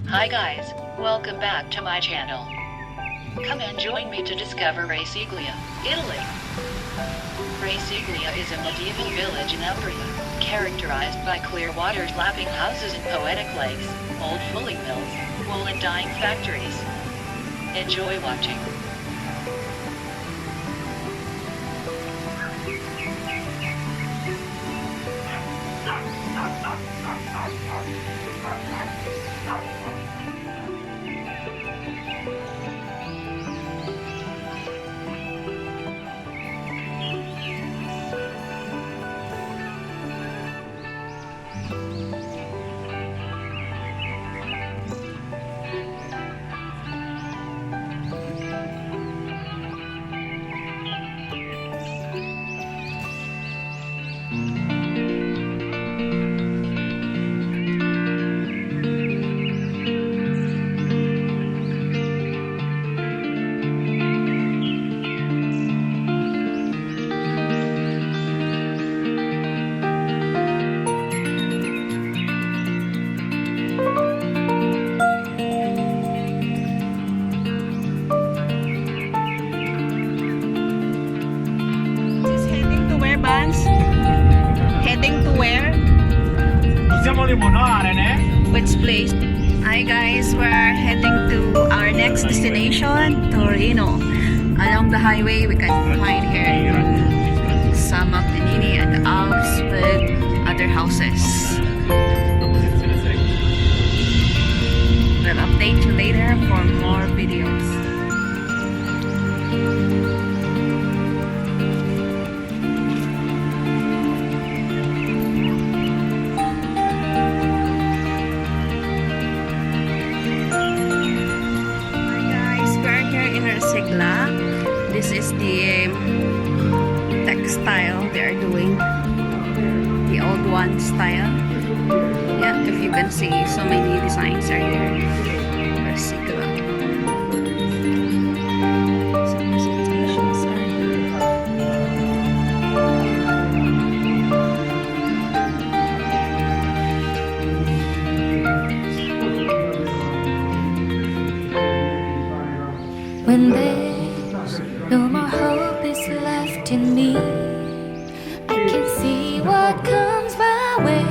Hi guys, welcome back to my channel. Come and join me to discover Rasiglia, Italy. Rasiglia is a medieval village in Umbria, characterized by clear waters, lapping houses and poetic lakes, old fulling mills, wool and dyeing factories. Enjoy watching. Heading to where? Possiamo limonare, né? Which place? Hi guys, we're heading to our next destination, Torino. Along the highway, we can find here some of the Nini and the Alps with other houses. We'll update you later for more videos. Recigla. This is the textile they are doing, the old one style. Yeah, if you can see, so many designs are here. Recigla. Some presentations are here. When there's no more hope is left in me, I can see what comes my way,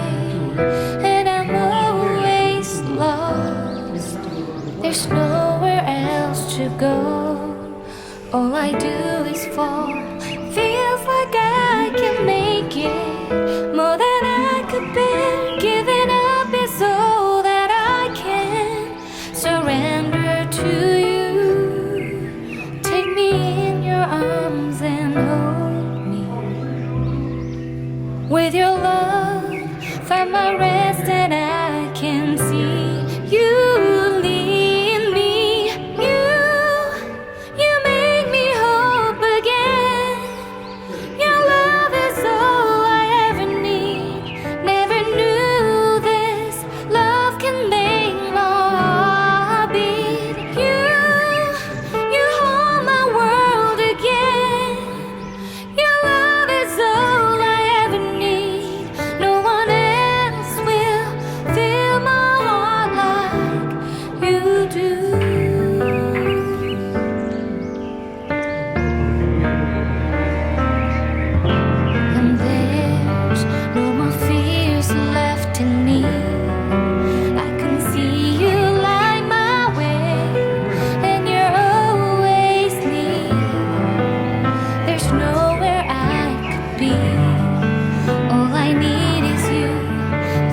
and I'm always lost. There's nowhere else to go. All I do is fall. Feels like I can make it more than I could bear. Giving up is all that I can. Surrender to you. Arms and hold me. With your love, find my rest, and I can see you lead me. You make me hope again. Your love is all I ever need. Never knew this love can make my heart beat. You hold my world again. Your love is all I ever need. No one else will fill my heart like you do. And there's no more fears left in me. I can see you light my way, and you're always near. There's nowhere I could be. All I need is you.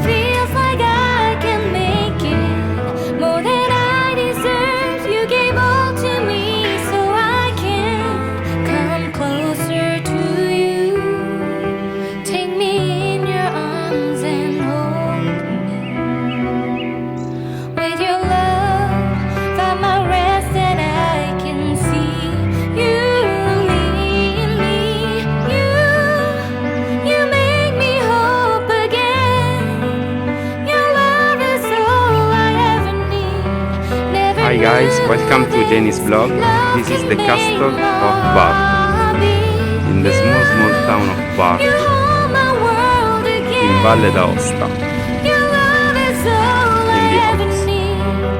Feels like I can make it more than I deserve. You gave all to me, so I can come closer to you. Take me in your arms and hold me. With your love, find my rest, and I can see you lead me. You make me hope again. Your love is all I ever need. Never Hi guys, knew welcome to Janey's vlog. This is the castle of Bar, in the small town of Bar, You hold my world in again. Valle d'Aosta. Your love is all In the I ever Alps. need.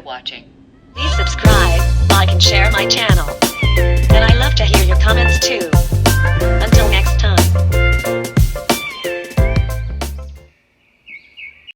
watching. Please subscribe, like and share my channel. And I love to hear your comments too.